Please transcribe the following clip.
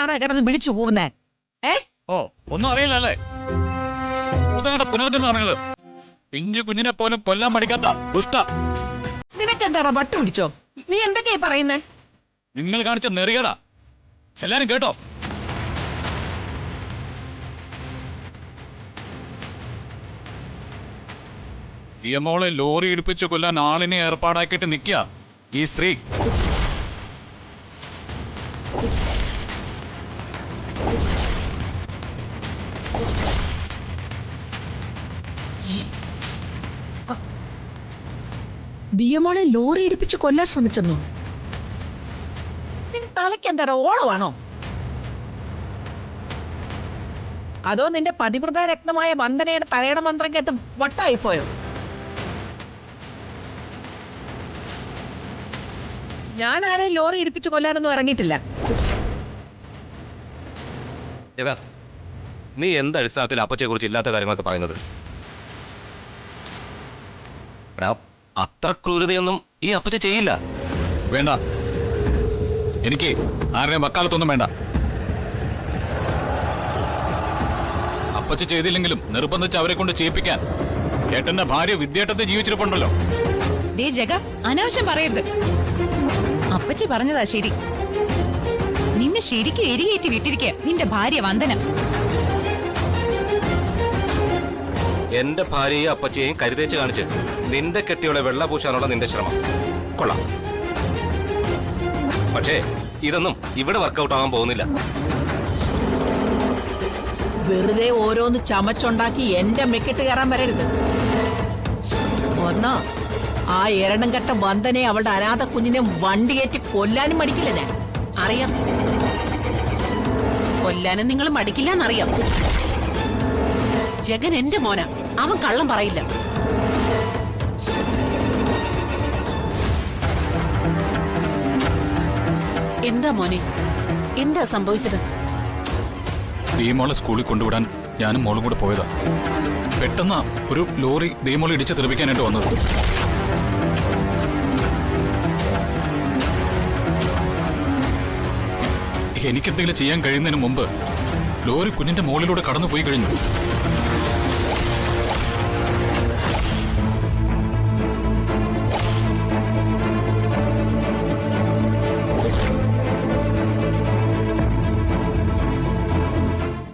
എന്തിനാണ് കിടന്ന് വിളിച്ചു പോകുന്നേ? ഓ ഒന്നും അറിയില്ലല്ലേ? പുനർജന്മം പറഞ്ഞത് പിഞ്ചു കുഞ്ഞിനെ പോലും കൊല്ലാൻ മടിക്കാത്ത ദുഷ്ട. നിനക്കെന്താടാ വട്ട് പിടിച്ചോ? നീ എന്തൊക്കെയാ പറയുന്നേ? നിങ്ങൾ കാണിച്ച നെറിയടാ. എല്ലാരും കേട്ടോ? മോളെ ലോറി ഇടിപ്പിച്ചു കൊല്ലാൻ ആളിനെ ഏർപ്പാടാക്കിയിട്ട് നിൽക്കുക ഈ സ്ത്രീ. ദിയമോളെ ലോറി ഇടിപ്പിച്ച് കൊല്ലാൻ ശ്രമിച്ചെന്നോ? നിന്റെ തലയ്ക്ക് എന്താടാ ഓളമാണോ? അതോ നിന്റെ പതിവ്രത രക്തമായ വന്ദനയുടെ തലയുടെ മന്ത്രം കേട്ട് വട്ടായിപ്പോയോ? ഞാൻ ആരെയും ലോറി ഇടിപ്പിച്ച് കൊല്ലാനൊന്നും ഇറങ്ങിയിട്ടില്ല. നീ എന്ത് അടിസ്ഥാനത്തിൽ അപ്പച്ചയെ കുറിച്ച് ഇല്ലാത്ത കാര്യങ്ങളൊക്കെ പറയുന്നത്? അത്ര ക്രൂരതയൊന്നും ഈ അപ്പച്ച ചെയ്യില്ല. വേണ്ട, എനിക്ക് ആരുടെയും വക്കാലത്തൊന്നും വേണ്ട. അപ്പച്ച ചെയ്തില്ലെങ്കിലും നിർബന്ധിച്ച് അവരെ കൊണ്ട് ചെയ്യിപ്പിക്കാൻ ഏട്ടന്റെ ഭാര്യ വിദ്യേട്ടത്തെ ജീവിച്ചിരിപ്പുണ്ടല്ലോ. ജഗ, അനാവശ്യം പറയരുത്. അപ്പച്ചി പറഞ്ഞതാ ശരി. നിന്നെ ശരിക്കും എരിയേറ്റി വിട്ടിരിക്കുക നിന്റെ ഭാര്യ വന്ദന. എന്റെ ഭാര്യയെയും അപ്പച്ചയെയും കരുതേച്ച് കാണിച്ച് നിന്റെ കെട്ടിയോളെ വെള്ള പൂശാനുള്ള നിന്റെ ശ്രമം കൊള്ളാം. പക്ഷേ ഇതൊന്നും ഇവിടെ വർക്കൗട്ട് ആവാൻ പോകുന്നില്ല. വെറുതെ ഓരോന്ന് ചമച്ചുണ്ടാക്കി എന്റെ മെക്കിട്ട് കയറാൻ വരരുത്. ഒന്നോ ആ എരണം കെട്ട വന്ദനെ അവളുടെ അനാഥ കുഞ്ഞിനെ വണ്ടിയേറ്റ് കൊല്ലാനും മടിക്കില്ല. ഞാൻ അറിയാം, കൊല്ലാനും നിങ്ങൾ മടിക്കില്ലെന്നറിയാം. ജഗൻ എന്റെ മോന, അവൻ കള്ളം പറയില്ല. എന്താ മോനെ, എന്താ സംഭവിച്ചത്? മോളെ സ്കൂളിൽ കൊണ്ടുവിടാൻ ഞാനും മോളും കൂടെ പോയതാ. പെട്ടെന്ന് ഒരു ലോറി മോളെ ഇടിച്ച് തെറിപ്പിക്കാനായിട്ട് വന്നത്. എനിക്കെന്തെങ്കിലും ചെയ്യാൻ കഴിയുന്നതിന് മുമ്പ് ലോറി കുഞ്ഞിന്റെ മുകളിലൂടെ കടന്നു പോയി കഴിഞ്ഞു.